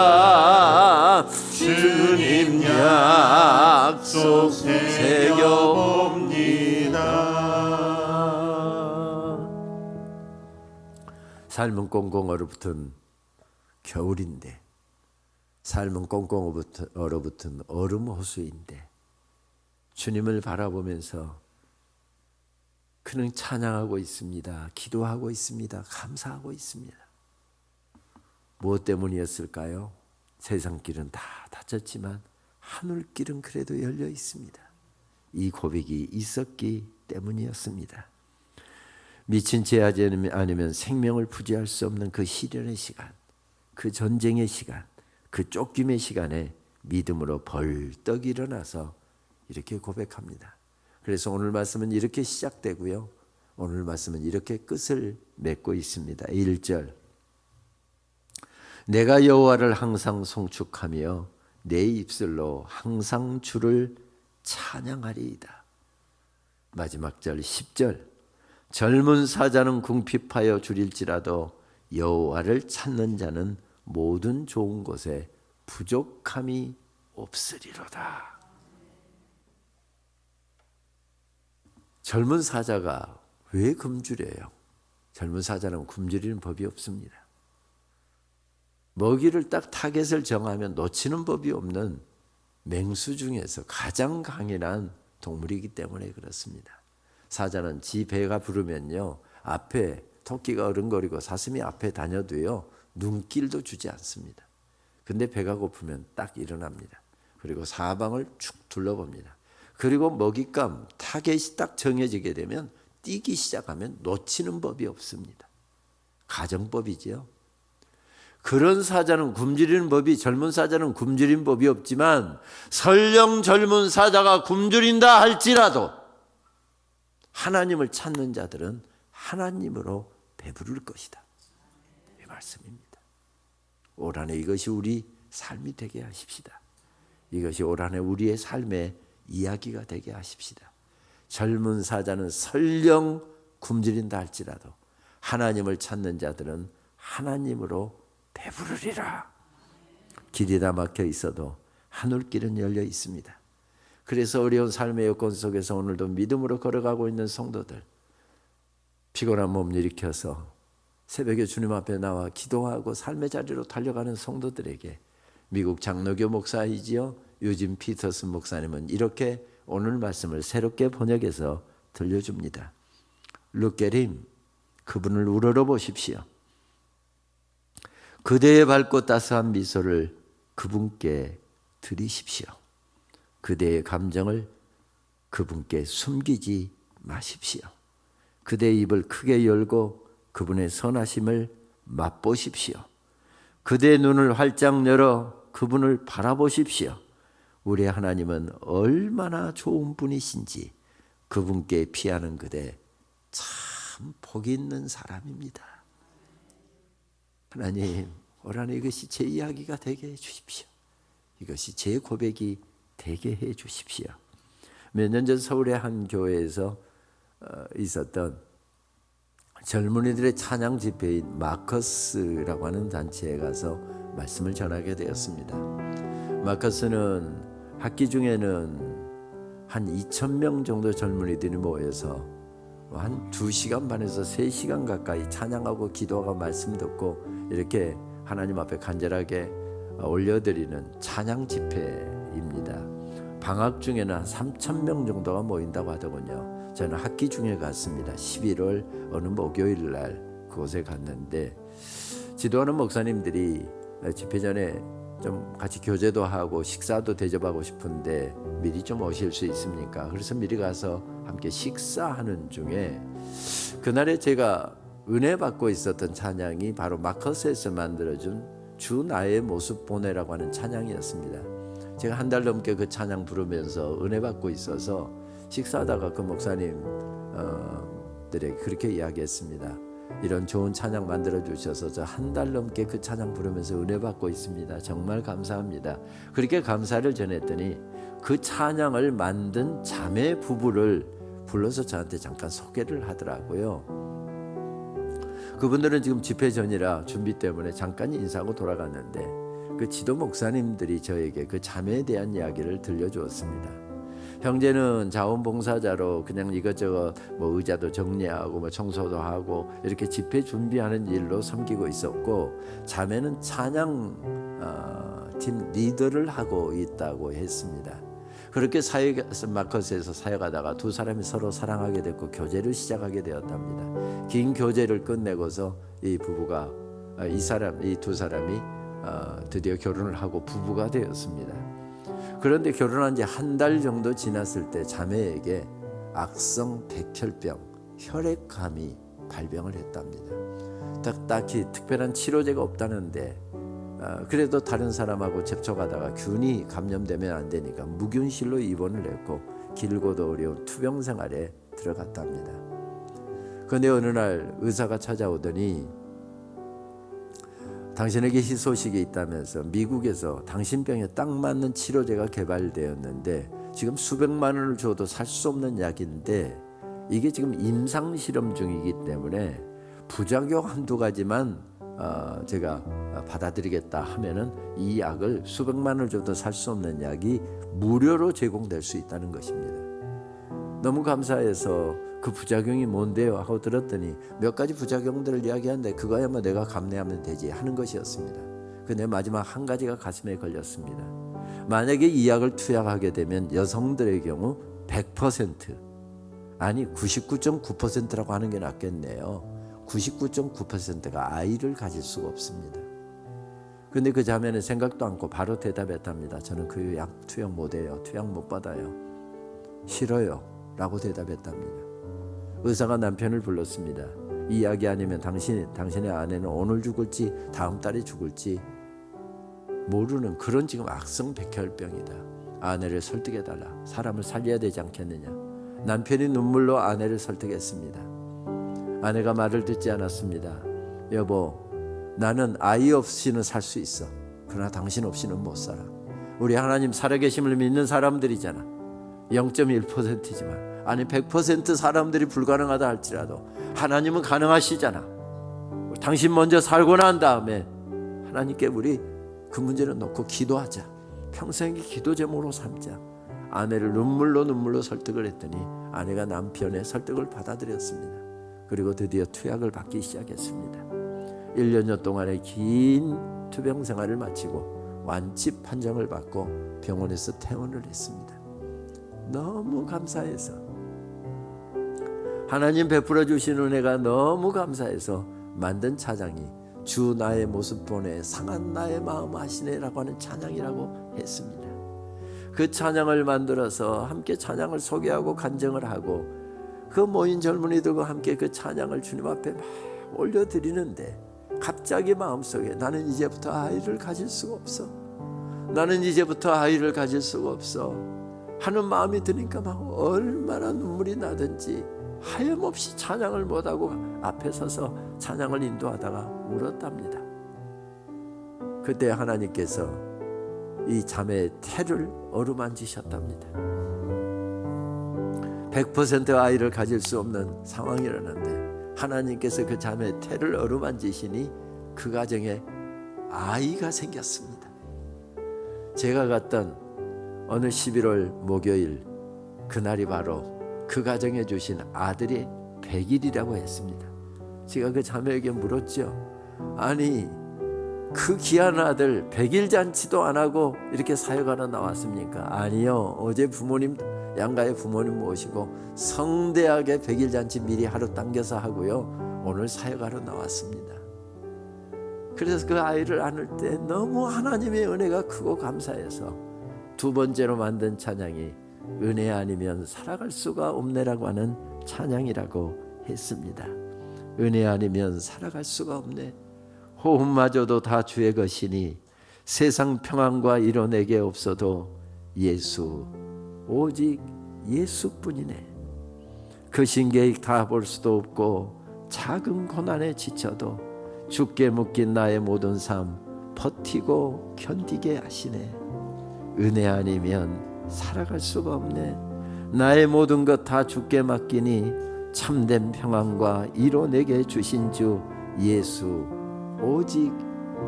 주님 약속 새겨봅니다. 삶은 꽁꽁 얼어붙은 겨울인데 삶은 꽁꽁 얼어붙은 얼음 호수인데 주님을 바라보면서 그는 찬양하고 있습니다. 기도하고 있습니다. 감사하고 있습니다. 무엇 때문이었을까요? 세상 길은 다 닫혔지만 하늘 길은 그래도 열려 있습니다. 이 고백이 있었기 때문이었습니다. 미친 죄하지 않으면 생명을 부지할 수 없는 그 시련의 시간, 그 전쟁의 시간, 그 쫓김의 시간에 믿음으로 벌떡 일어나서 이렇게 고백합니다. 그래서 오늘 말씀은 이렇게 시작되고요. 오늘 말씀은 이렇게 끝을 맺고 있습니다. 1절 내가 여호와를 항상 송축하며 내 입술로 항상 주를 찬양하리이다. 마지막 절 10절 젊은 사자는 궁핍하여 줄일지라도 여호와를 찾는 자는 모든 좋은 것에 부족함이 없으리로다. 젊은 사자가 왜 굶주려요? 젊은 사자는 굶주리는 법이 없습니다. 먹이를 딱 타겟을 정하면 놓치는 법이 없는 맹수 중에서 가장 강인한 동물이기 때문에 그렇습니다. 사자는 지 배가 부르면요, 앞에 토끼가 어른거리고 사슴이 앞에 다녀도요, 눈길도 주지 않습니다. 근데 배가 고프면 딱 일어납니다. 그리고 사방을 쭉 둘러봅니다. 그리고 먹잇감 타겟이 딱 정해지게 되면 뛰기 시작하면 놓치는 법이 없습니다. 가정법이지요. 그런 사자는 굶주리는 법이, 젊은 사자는 굶주리는 법이 없지만 설령 젊은 사자가 굶주린다 할지라도 하나님을 찾는 자들은 하나님으로 배부를 것이다. 이 말씀입니다. 올 한해 이것이 우리 삶이 되게 하십시다. 이것이 올 한해 우리의 삶의 이야기가 되게 하십시다. 젊은 사자는 설령 굶주린다 할지라도 하나님을 찾는 자들은 하나님으로 배부르리라. 길이 다 막혀 있어도 하늘길은 열려 있습니다. 그래서 어려운 삶의 여건 속에서 오늘도 믿음으로 걸어가고 있는 성도들, 피곤한 몸 일으켜서 새벽에 주님 앞에 나와 기도하고 삶의 자리로 달려가는 성도들에게 미국 장로교 목사이지요 유진 피터슨 목사님은 이렇게 오늘 말씀을 새롭게 번역해서 들려줍니다. Look at him. 그분을 우러러 보십시오. 그대의 밝고 따스한 미소를 그분께 드리십시오. 그대의 감정을 그분께 숨기지 마십시오. 그대의 입을 크게 열고 그분의 선하심을 맛보십시오. 그대의 눈을 활짝 열어 그분을 바라보십시오. 우리 하나님은 얼마나 좋은 분이신지 그분께 피하는 그대 참 복이 있는 사람입니다. 하나님, 올 한해 이것이 제 이야기가 되게 해 주십시오. 이것이 제 고백이 되게 해 주십시오. 몇 년 전 서울의 한 교회에서 있었던 젊은이들의 찬양 집회인 마커스라고 하는 단체에 가서 말씀을 전하게 되었습니다. 마커스는 학기 중에는 한 2,000명 정도 젊은이들이 모여서 한 2시간 반에서 3시간 가까이 찬양하고 기도하고 말씀 듣고 이렇게 하나님 앞에 간절하게 올려드리는 찬양 집회입니다. 방학 중에는 한 3,000명 정도가 모인다고 하더군요. 저는 학기 중에 갔습니다. 11월 어느 목요일 날 그곳에 갔는데 지도하는 목사님들이 집회 전에 좀 같이 교제도 하고 식사도 대접하고 싶은데 미리 좀 오실 수 있습니까? 그래서 미리 가서 함께 식사하는 중에 그날에 제가 은혜 받고 있었던 찬양이 바로 마커스에서 만들어준 주 나의 모습 보내라고 하는 찬양이었습니다. 제가 한 달 넘게 그 찬양 부르면서 은혜 받고 있어서 식사하다가 그 목사님들에게 그렇게 이야기했습니다. 이런 좋은 찬양 만들어 주셔서 저 한 달 넘게 그 찬양 부르면서 은혜 받고 있습니다. 정말 감사합니다. 그렇게 감사를 전했더니 그 찬양을 만든 자매 부부를 불러서 저한테 잠깐 소개를 하더라고요. 그분들은 지금 집회 전이라 준비 때문에 잠깐 인사하고 돌아갔는데 그 지도 목사님들이 저에게 그 자매에 대한 이야기를 들려주었습니다. 형제는 자원봉사자로 그냥 이것저것 뭐 의자도 정리하고 뭐 청소도 하고 이렇게 집회 준비하는 일로 섬기고 있었고 자매는 찬양 팀 리더를 하고 있다고 했습니다. 그렇게 마커스에서 사역하다가 두 사람이 서로 사랑하게 됐고 교제를 시작하게 되었답니다. 긴 교제를 끝내고서 이 두 사람이 드디어 결혼을 하고 부부가 되었습니다. 그런데 결혼한 지 한 달 정도 지났을 때 자매에게 악성 백혈병, 혈액암이 발병을 했답니다. 딱히 특별한 치료제가 없다는데 그래도 다른 사람하고 접촉하다가 균이 감염되면 안 되니까 무균실로 입원을 했고 길고도 어려운 투병 생활에 들어갔답니다. 그런데 어느 날 의사가 찾아오더니 당신에게 희소식이 있다면서 미국에서 당신 병에 딱 맞는 치료제가 개발되었는데 지금 수백만 원을 줘도 살 수 없는 약인데 이게 지금 임상 실험 중이기 때문에 부작용 한두 가지만 제가 받아들이겠다 하면은 이 약을 수백만 원을 줘도 살 수 없는 약이 무료로 제공될 수 있다는 것입니다. 너무 감사해서 그 부작용이 뭔데요? 하고 들었더니 몇 가지 부작용들을 이야기하는데 그거야뭐 내가 감내하면 되지 하는 것이었습니다. 근데 마지막 한 가지가 가슴에 걸렸습니다. 만약에 이 약을 투약하게 되면 여성들의 경우 100% 아니 99.9%라고 하는 게 낫겠네요. 99.9%가 아이를 가질 수가 없습니다. 근데 그 자매는 생각도 않고 바로 대답했답니다. 저는 그 약 투약 못해요. 투약 못 받아요. 싫어요 라고 대답했답니다. 의사가 남편을 불렀습니다. 이 약이 아니면 당신의 아내는 오늘 죽을지 다음 달에 죽을지 모르는 그런 지금 악성백혈병이다. 아내를 설득해달라. 사람을 살려야 되지 않겠느냐. 남편이 눈물로 아내를 설득했습니다. 아내가 말을 듣지 않았습니다. 여보, 나는 아이 없이는 살 수 있어. 그러나 당신 없이는 못 살아. 우리 하나님 살아계심을 믿는 사람들이잖아. 0.1%지만 아니 100% 사람들이 불가능하다 할지라도 하나님은 가능하시잖아. 당신 먼저 살고 난 다음에 하나님께 우리 그 문제를 놓고 기도하자. 평생의 기도 제목으로 삼자. 아내를 눈물로 설득을 했더니 아내가 남편의 설득을 받아들였습니다. 그리고 드디어 투약을 받기 시작했습니다. 1년여 동안의 긴 투병 생활을 마치고 완치 판정을 받고 병원에서 퇴원을 했습니다. 너무 감사해서, 하나님 베풀어 주신 은혜가 너무 감사해서 만든 찬양이 주 나의 모습 보내 상한 나의 마음 아시네라고 하는 찬양이라고 했습니다. 그 찬양을 만들어서 함께 찬양을 소개하고 간증을 하고 그 모인 젊은이들과 함께 그 찬양을 주님 앞에 막 올려드리는데 갑자기 마음속에 나는 이제부터 아이를 가질 수가 없어. 나는 이제부터 아이를 가질 수가 없어 하는 마음이 드니까 막 얼마나 눈물이 나든지 하염없이 찬양을 못하고 앞에 서서 찬양을 인도하다가 울었답니다. 그때 하나님께서 이 자매의 태를 어루만지셨답니다. 100% 아이를 가질 수 없는 상황이라는데 하나님께서 그 자매의 태를 어루만지시니 그 가정에 아이가 생겼습니다. 제가 갔던 어느 11월 목요일 그날이 바로 그 가정에 주신 아들의 100일이라고 했습니다. 제가 그 자매에게 물었죠. 아니 그 귀한 아들 100일 잔치도 안 하고 이렇게 사역하러 나왔습니까? 아니요, 어제 부모님 양가의 부모님 모시고 성대하게 100일 잔치 미리 하루 당겨서 하고요, 오늘 사역하러 나왔습니다. 그래서 그 아이를 안을 때 너무 하나님의 은혜가 크고 감사해서 두 번째로 만든 찬양이 은혜 아니면 살아갈 수가 없네라고 하는 찬양이라고 했습니다. 은혜 아니면 살아갈 수가 없네. 호흡마저도 다 주의 것이니 세상 평안과 이로 내게 없어도 예수, 오직 예수뿐이네. 그 신계획 다 볼 수도 없고 작은 고난에 지쳐도 주께 묶인 나의 모든 삶 버티고 견디게 하시네. 은혜 아니면 살아갈 수가 없네. 나의 모든 것 다 주께 맡기니 참된 평안과 이로 내게 주신 주 예수, 오직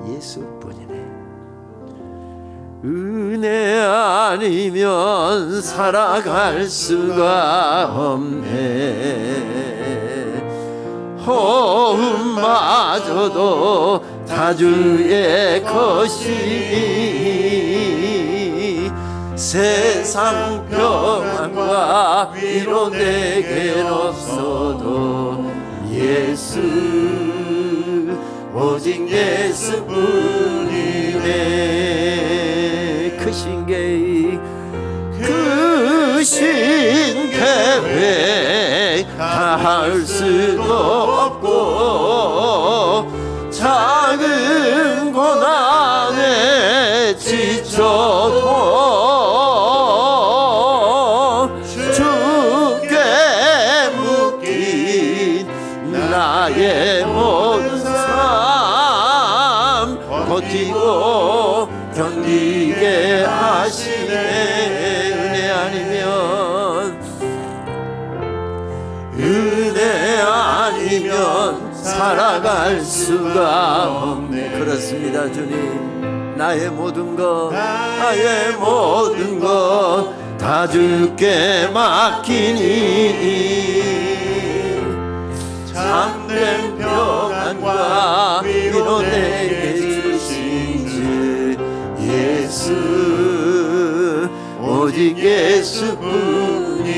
예수뿐이네. 은혜 아니면 살아갈 수가 없네. 호흡마저도 다 주의 것이니 세상 평안과 위로 내겐 없어도 예수, 오직 예수뿐이네. 그 신계획 다 할 수도 없고 작은 고난에 지쳐도 주께 묶인 나의 모든 삶 버티고 견디게 하시네. 은혜 아니면 살아갈 수가 없네. 그렇습니다. 주님, 나의 모든 것 다 주께 맡기니 참된 평안과 위로 내게 주신 주 오직 예수뿐이네.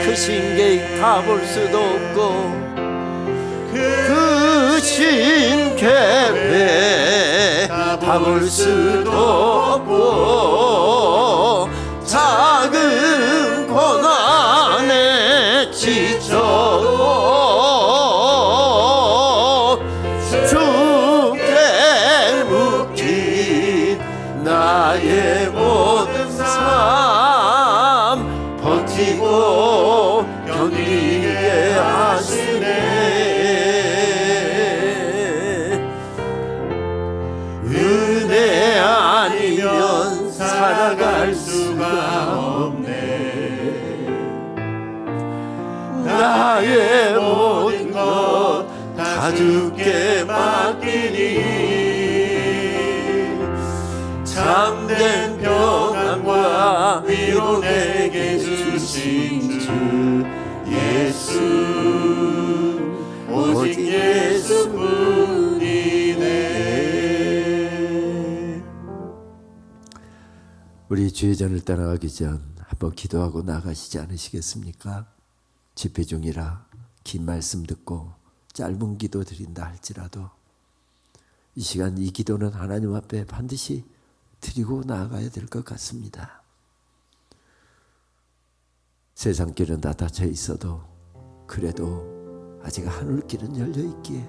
그 신계획 다 볼 수도 없고 그 신계획 다 볼 수도 없고 작은 고난에 지쳐 죽게 묶인 나의 모든 삶 버티고 견디게 하시네. 은혜 아니면 살아갈 수가 없네. 나의 모든 것 다 주께 맡기니 참된 평안과 위로 내게 주신 주 예수 오직 예수뿐이네. 우리 주의전을 떠나가기 전 한번 기도하고 나가시지 않으시겠습니까? 집회 중이라 긴 말씀 듣고 짧은 기도 드린다 할지라도 이 시간 이 기도는 하나님 앞에 반드시 드리고 나아가야 될 것 같습니다. 세상길은 다 닫혀 있어도 그래도 아직 하늘길은 열려 있기에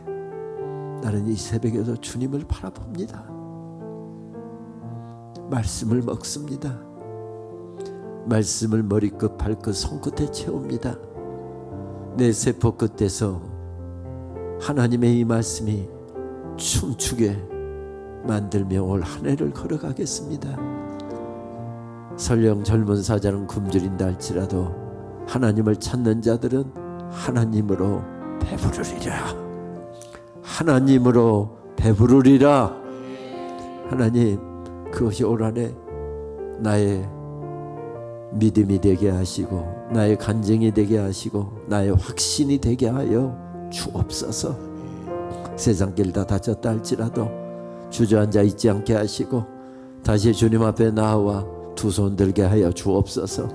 나는 이 새벽에도 주님을 바라봅니다. 말씀을 먹습니다. 말씀을 머리끝 발끝 손끝에 채웁니다. 내 세포 끝에서 하나님의 이 말씀이 춤추게 만들며 올 한 해를 걸어가겠습니다. 설령 젊은 사자는 굶주린다 할지라도 하나님을 찾는 자들은 하나님으로 배부르리라. 하나님으로 배부르리라. 하나님, 그것이 올 한 해 나의 믿음이 되게 하시고 나의 간증이 되게 하시고 나의 확신이 되게 하여 주옵소서. 세상길 다 닫혔다 할지라도 주저앉아 있지 않게 하시고 다시 주님 앞에 나와 두 손 들게 하여 주옵소서.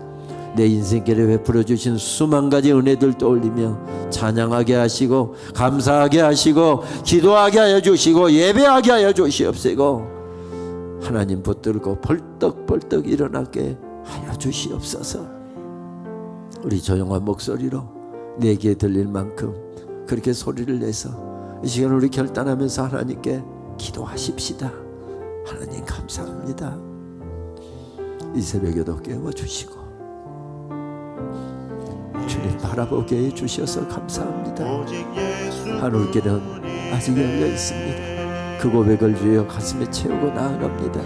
내 인생길에 베풀어 주신 수만 가지 은혜들 떠올리며 찬양하게 하시고 감사하게 하시고 기도하게 하여 주시고 예배하게 하여 주시옵시고 하나님 붙들고 벌떡벌떡 일어나게 하여 주시옵소서. 우리 조용한 목소리로 내게 들릴 만큼 그렇게 소리를 내서 이 시간 우리 결단하면서 하나님께 기도하십시다. 하나님 감사합니다. 이 새벽에도 깨워주시고 주님 바라보게 해주셔서 감사합니다. 하늘길은 아직 열려 있습니다. 그 고백을 주여 가슴에 채우고 나아갑니다.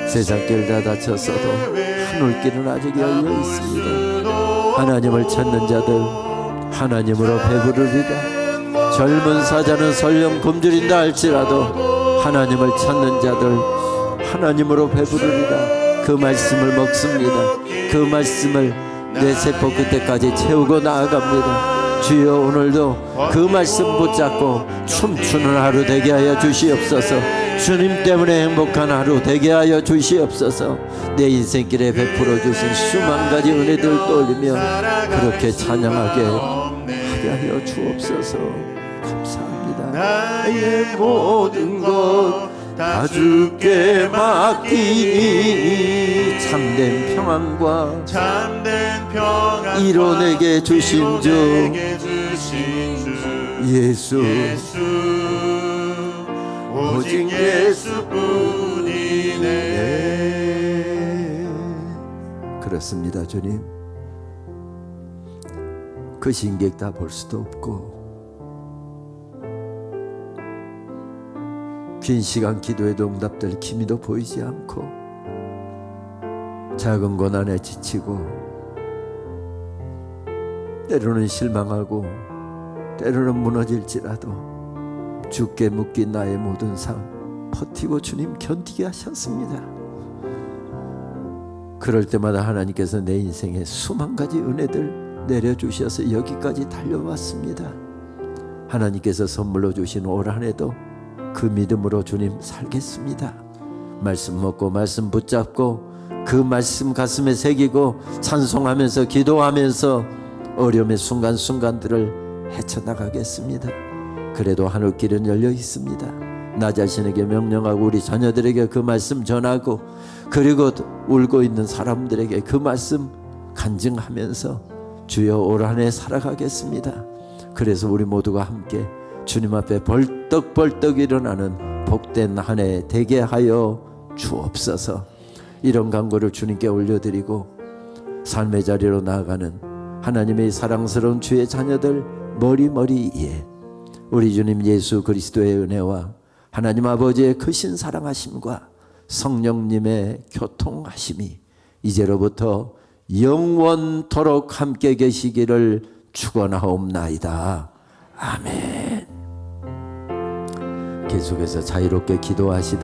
세상길 다 닫혔어도 하늘길은 아직 열려 있습니다. 하나님을 찾는 자들 하나님으로 배부르리라. 젊은 사자는 설령 굶주린다 할지라도 하나님을 찾는 자들 하나님으로 배부르리라. 그 말씀을 먹습니다. 그 말씀을 내 세포 끝에까지 채우고 나아갑니다. 주여 오늘도 그 말씀 붙잡고 춤추는 하루 되게 하여 주시옵소서. 주님 때문에 행복한 하루 되게 하여 주시옵소서. 내 인생길에 베풀어 주신 수만 가지 은혜들 떠올리며 그렇게 찬양하게 하게 하여 주옵소서. 감사합니다. 나의 모든 것 다 주께 맡기니 참된 평안과 이뤄내게 주신 주 예수 오직 예수뿐이네. 그렇습니다. 주님, 그 신객 다 볼 수도 없고 긴 시간 기도에도 응답될 기미도 보이지 않고 작은 고난에 지치고 때로는 실망하고 때로는 무너질지라도 주께 묶인 나의 모든 삶 버티고 주님 견디게 하셨습니다. 그럴 때마다 하나님께서 내 인생에 수만 가지 은혜들 내려주셔서 여기까지 달려왔습니다. 하나님께서 선물로 주신 올 한 해도 그 믿음으로 주님 살겠습니다. 말씀 먹고 말씀 붙잡고 그 말씀 가슴에 새기고 찬송하면서 기도하면서 어려움의 순간순간들을 헤쳐나가겠습니다. 그래도 하늘길은 열려 있습니다. 나 자신에게 명령하고 우리 자녀들에게 그 말씀 전하고, 그리고 울고 있는 사람들에게 그 말씀 간증하면서 주여 올 한 해 살아가겠습니다. 그래서 우리 모두가 함께 주님 앞에 벌떡벌떡 일어나는 복된 한 해 되게 하여 주옵소서. 이런 간구를 주님께 올려드리고 삶의 자리로 나아가는 하나님의 사랑스러운 주의 자녀들 머리머리에 우리 주님 예수 그리스도의 은혜와 하나님 아버지의 크신 사랑하심과 성령님의 교통하심이 이제로부터 영원토록 함께 계시기를 축원하옵나이다. 아멘. 계속해서 자유롭게 기도하시다.